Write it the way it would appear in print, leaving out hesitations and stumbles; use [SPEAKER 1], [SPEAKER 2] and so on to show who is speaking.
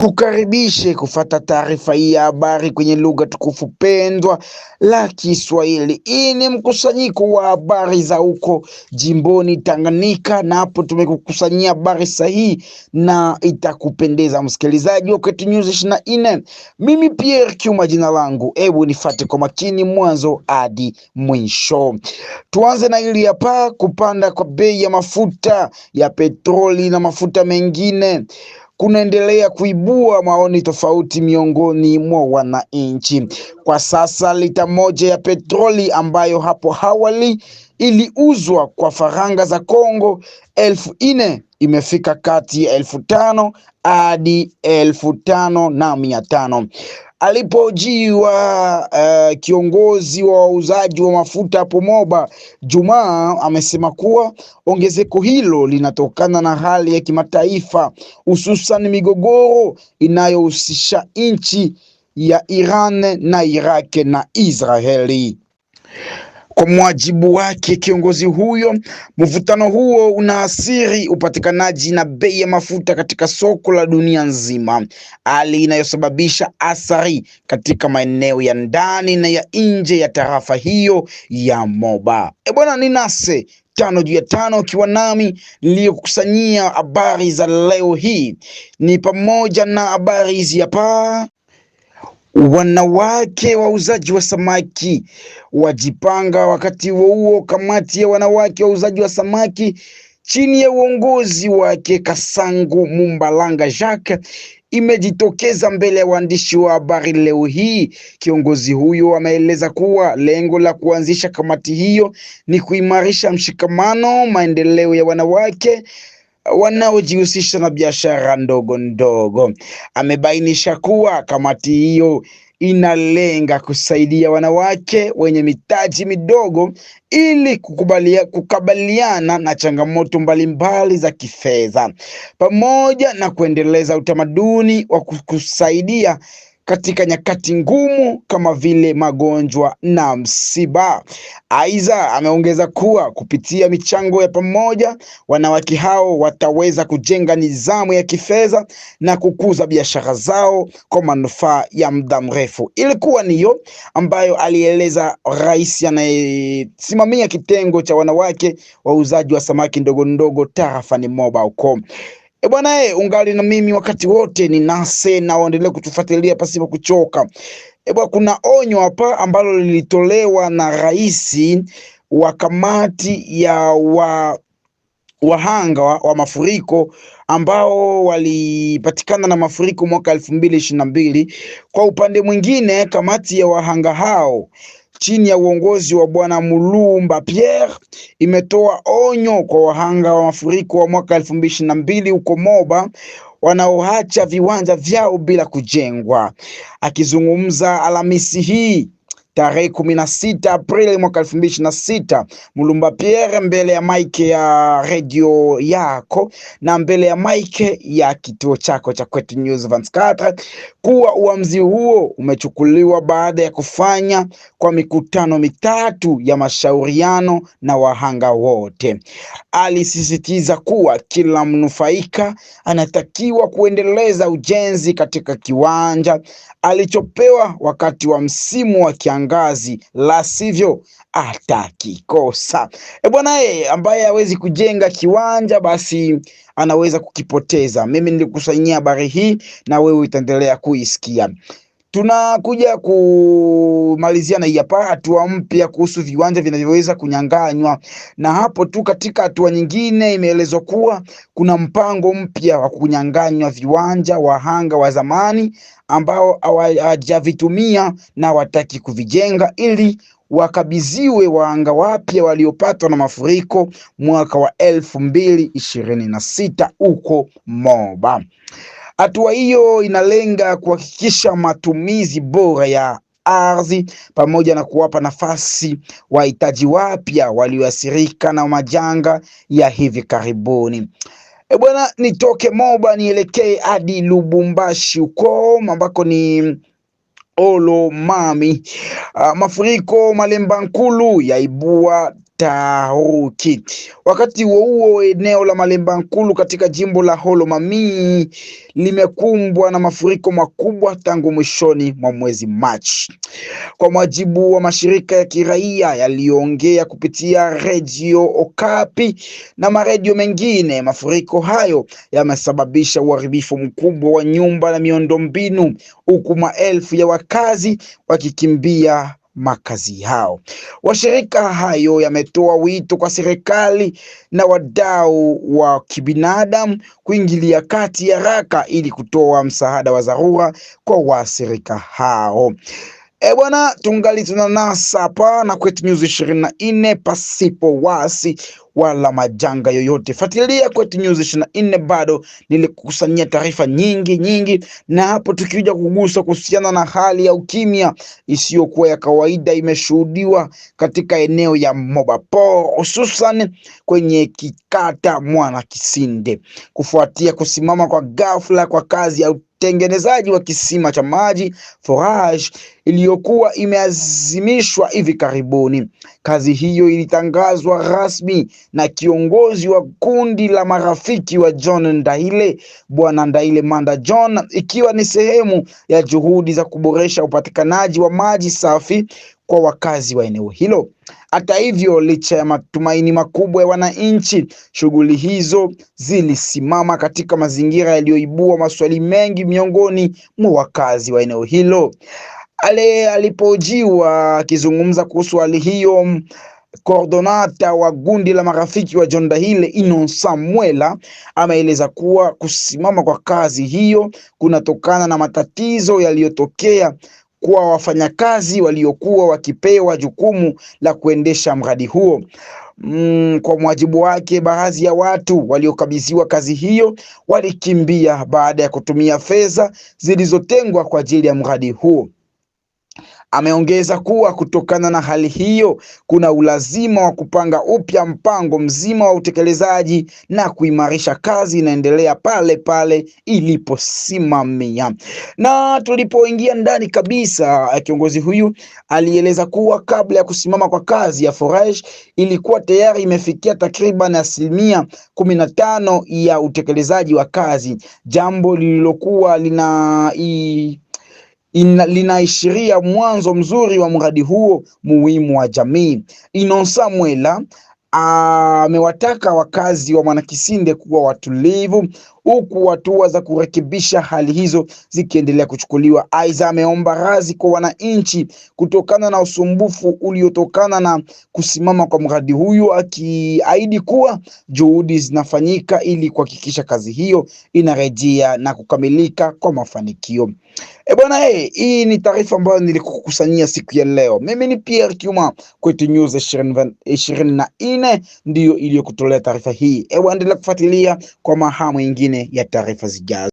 [SPEAKER 1] Kukaribishe kufata taarifa hii ya habari kwenye lugha tukufu pendwa la Kiswahili. Hii ni mkusanyiko wa habari za huko jimboni Tanganyika, na hapo tumekukusanyia habari sahihi na itakupendeza msikilizaji wa Kwetu News 24. Mimi Pierre Kiuma jina langu. Hebu nifate kwa makini mwanzo hadi mwisho. Tuanze na hili hapa: kupanda kwa bei ya mafuta ya petroli na mafuta mengine kunaendelea kuibua maoni tofauti miongoni mwa wananchi. Kwa sasa lita moja ya petroli ambayo hapo awali iliuzwa kwa faranga za Kongo 4,000 imefika kati ya 5,000 hadi 5,500. Alipojiwa kiongozi wa wauzaji wa mafuta hapo Moba Juma amesema kuwa ongezeko hilo linatokana na hali ya kimataifa, hususan migogoro inayohusisha nchi ya Iran na Iraq na Israeli. Kwa mujibu wake kiongozi huyo, mvutano huo unaathiri upatikanaji na bei ya mafuta katika soko la dunia nzima, hali inayosababisha athari katika maeneo ya ndani na ya nje ya tarafa hiyo ya Moba. Bwana ninase 5 ukiwa nami niliyokusanyia habari za leo hii ni pamoja na habari hizi hapa. Wanawake wauzaji wa samaki wajipanga. Wakati huo kamati ya wanawake wauzaji wa samaki chini ya uongozi wake Kasangu Mumbalanga Jacques imejitokeza mbele ya waandishi wa habari leo hii. Kiongozi huyo ameeleza kuwa lengo la kuanzisha kamati hiyo ni kuimarisha mshikamano, maendeleo ya wanawake wanaojihusisha na biashara ndogo ndogo. Amebainisha kuwa kamati hiyo inalenga kusaidia wanawake wenye mitaji midogo ili kukabiliana na changamoto mbalimbali za kifedha, pamoja na kuendeleza utamaduni wa kusaidia katika nyakati ngumu kama vile magonjwa na msiba. Aidha, ameongeza kuwa kupitia michango ya pamoja, wanawake hao wataweza kujenga nidhamu ya kifedha na kukuza biashara zao kwa manufaa ya muda mrefu. Ilikuwa niyo ambayo alieleza rais anayesimamia kitengo cha wanawake wauzaji wa samaki ndogo ndogo tarafani Moba huko. Bwana ungali na mimi wakati wote ni nase na waendelee kutufuatilia pasipo kuchoka. Kuna onyo hapa ambalo lilitolewa na rais wa kamati ya wahanga wa mafuriko ambao walipatikana na mafuriko mwaka 2022. Kwa upande mwingine, kamati ya wahanga hao chini ya uongozi wa Bwana Mulumba Pierre imetoa onyo kwa wahanga wa mafuriko wa mwaka 2022 huko Moba wanaoacha viwanja vyao bila kujengwa. Akizungumza Alhamisi hii tarehe 16 Aprili mwaka 2026, Mulumba Pierre mbele ya mike ya radio yako na mbele ya mike ya kituo chako cha Kwetu News 24 kuwa uamuzi huo umechukuliwa baada ya kufanya kwa mikutano mitatu ya mashauriano na wahanga wote. Alisisitiza kuwa kila mnufaika anatakiwa kuendeleza ujenzi katika kiwanja alichopewa wakati wa msimu wa kiangazi, la sivyo atakikosa. Bwana ambaye hawezi kujenga kiwanja basi anaweza kukipoteza. Mimi nilikusanyia habari hii na wewe utaendelea kuisikia. Tunakuja kumalizia na hapa hatua mpya kuhusu viwanja vinavyoweza kunyang'anywa, na hapo tu katika hatua nyingine imeelezwa kuwa kuna mpango mpya wa kunyang'anywa viwanja wahanga wa zamani ambao hawajavitumia na wataki kuvijenga ili wakabidhiwe wahanga wapya waliopatwa na mafuriko mwaka wa 2026 huko Moba. Hatua hiyo inalenga kuhakikisha matumizi bora ya ardhi pamoja na kuwapa nafasi wahitaji wapya walioathirika na majanga ya hivi karibuni. Bwana nitoke Moba nielekee hadi Lubumbashi huko ambako ni Olomami. Mafuriko Malemba Nkulu yaibua taharuki. Wakati huo eneo la Malemba Nkulu katika jimbo la Holomami limekumbwa na mafuriko makubwa tangu mwishoni mwa mwezi Machi. Kwa mujibu wa mashirika ya kiraia yaliyoongea kupitia redio Okapi na maredio mengine, mafuriko hayo yamesababisha uharibifu mkubwa wa nyumba na miundombinu, huku maelfu ya wakazi wakikimbia makazi yao. Washirika hayo yametoa wito kwa serikali na wadau wa kibinadamu kuingilia kati haraka ili kutoa msaada wa dharura kwa washirika hao. Bwana, tungali tunanasa hapa na Kwetu News 24 pasipo wasi wala majanga yoyote. Fuatilia Kwetu News 24, bado nilikukusanyia taarifa nyingi, na hapo tukija kugusa kuhusiana na hali ya ukimya isiyokuwa ya kawaida imeshuhudiwa katika eneo ya Mobapor, hususan kwenye kikata Mwana Kisinde, kufuatia kusimama kwa ghafla kwa kazi ya utengenezaji wa kisima cha maji forage iliyokuwa imeazimishwa hivi karibuni. Kazi hiyo ilitangazwa rasmi na kiongozi wa kundi la marafiki wa John Ndaile, Bwana Ndaile Manda John, ikiwa ni sehemu ya juhudi za kuboresha upatikanaji wa maji safi kwa wakazi wa eneo hilo. Hata hivyo, licha ya matumaini makubwa ya wananchi, shughuli hizo zilisimama katika mazingira yaliyoibua maswali mengi miongoni mwa wakazi wa eneo hilo. Alipojiwa akizungumza kuhusu hali hiyo, koordinata wa gundi la marafiki wa John Ndaile, Innocent Mwela, ameeleza kuwa kusimama kwa kazi hiyo kunatokana na matatizo yaliyotokea kwa wafanyakazi waliokuwa wakipewa jukumu la kuendesha mradi huo. Kwa mujibu wake, baadhi ya watu waliokabidhiwa kazi hiyo walikimbia baada ya kutumia fedha zilizotengwa kwa ajili ya mradi huo. Ameongeza kuwa kutokana na hali hiyo kuna ulazima wa kupanga upya mpango mzima wa utekelezaji na kuimarisha kazi inaendelea pale iliposimamia. Na tulipoingia ndani kabisa, kiongozi huyu alieleza kuwa kabla ya kusimama kwa kazi ya forage ilikuwa tayari imefikia takriban 15% ya utekelezaji wa kazi, jambo lililokuwa linaishiria mwanzo mzuri wa mradi huo muhimu wa jamii. Innocent Mwela amewataka wakazi wa Mwanakisinde kuwa watulivu, huku hatua za kurekebisha hali hizo zikiendelea kuchukuliwa. Aidha, ameomba radhi kwa wananchi kutokana na usumbufu uliotokana na kusimama kwa mradi huyo, akiahidi kuwa juhudi zinafanyika ili kuhakikisha kazi hiyo inarejea na kukamilika kwa mafanikio. Bwana, hii ni taarifa ambayo nilikukusanyia siku ya leo. Mimi ni Pierre Kiuma, Kwetu News 24 ndiyo iliyokutolea taarifa hii. Endelea kufuatilia kwa mahamu mengine ya taarifa zijazo.